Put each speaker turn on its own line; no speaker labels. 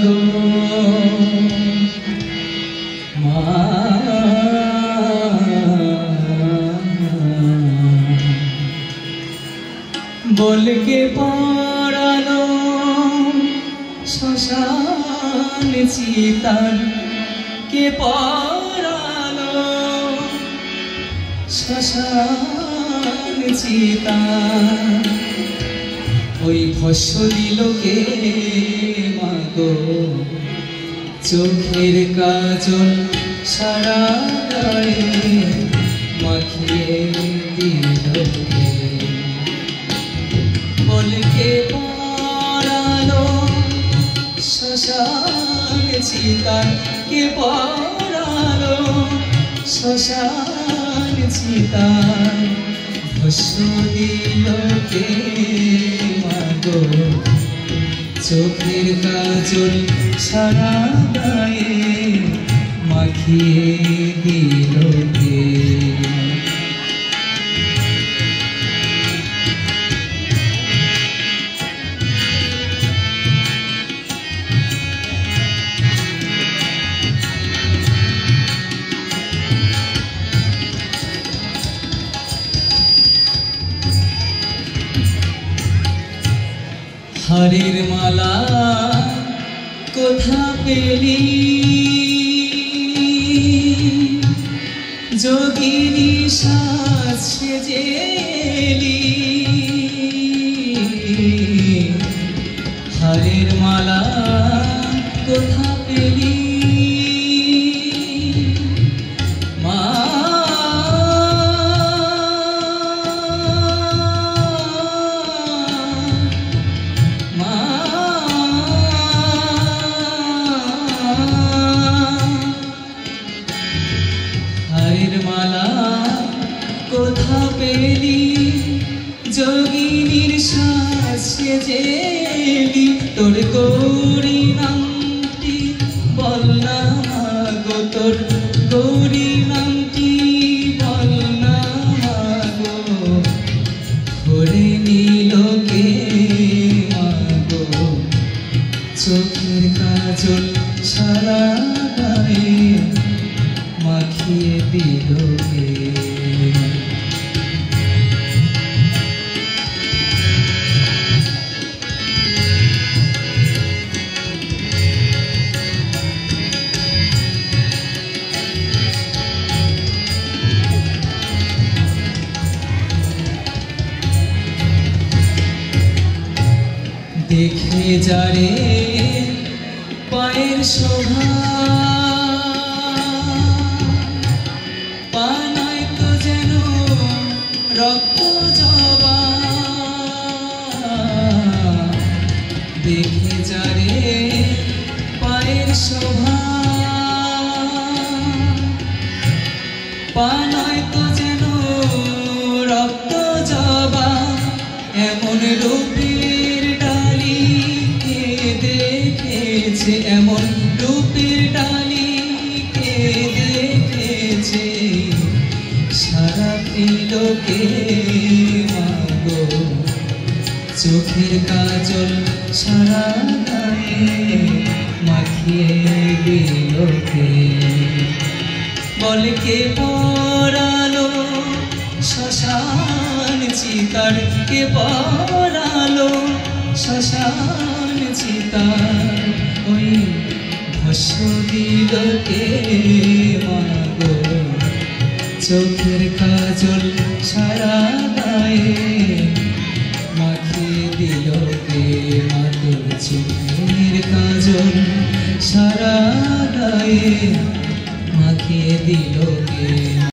গো মা বলকে পড়ানো শ্মশান চিতার কে পড়ানো শ্মশান চিতার ওই ভস্য দিল কে মাগো চোখের কাজল সারা গায়ে মাখিয়ে দিল কে বলকে পড়ানো শ্মশান চিতার কে পড়ানো শ্মশান চিতার ভস্য দিল কে মাগো চোখের কাজল সারা গায়ে মাখিয়ে দিল কে হারের মালা কোথা পেলি যোগিনী সাজ সেজেলি হারের মালা কোথা পেলি মালা কোথা পেলি যোগিনীর সাজ সেজেলি তোর গৌরী নামটি বল না গো তোর গৌরী নামটি বল না গো ভরে নিল কে মাগো চোখের কাজল সারা গায়ে মাখিয়ে দিল কে দেখে যারে পায়ের শোভা পানায় তো যেন রক্ত জবা দেখে যারে পায়ের শোভা পানায় তো যেন রক্ত জবা এমন রূপের ডালি কে দেখেছে এমন রূপের ডালি কে দেখেছে সারা পেল কে মাগো চোখের কাজল সারা গায়ে মাখিয়ে দিল কে বলকে পড়ালো শ্মশান চিতার কে পড়ালো শ্মশান চিতার ওই ভস্য দিল কে মাগো চোখের কাজল সারা গায়ে মাখিয়ে দিল কে মাগো চোখের কাজল সারা গায়ে মাখিয়ে দিল কে।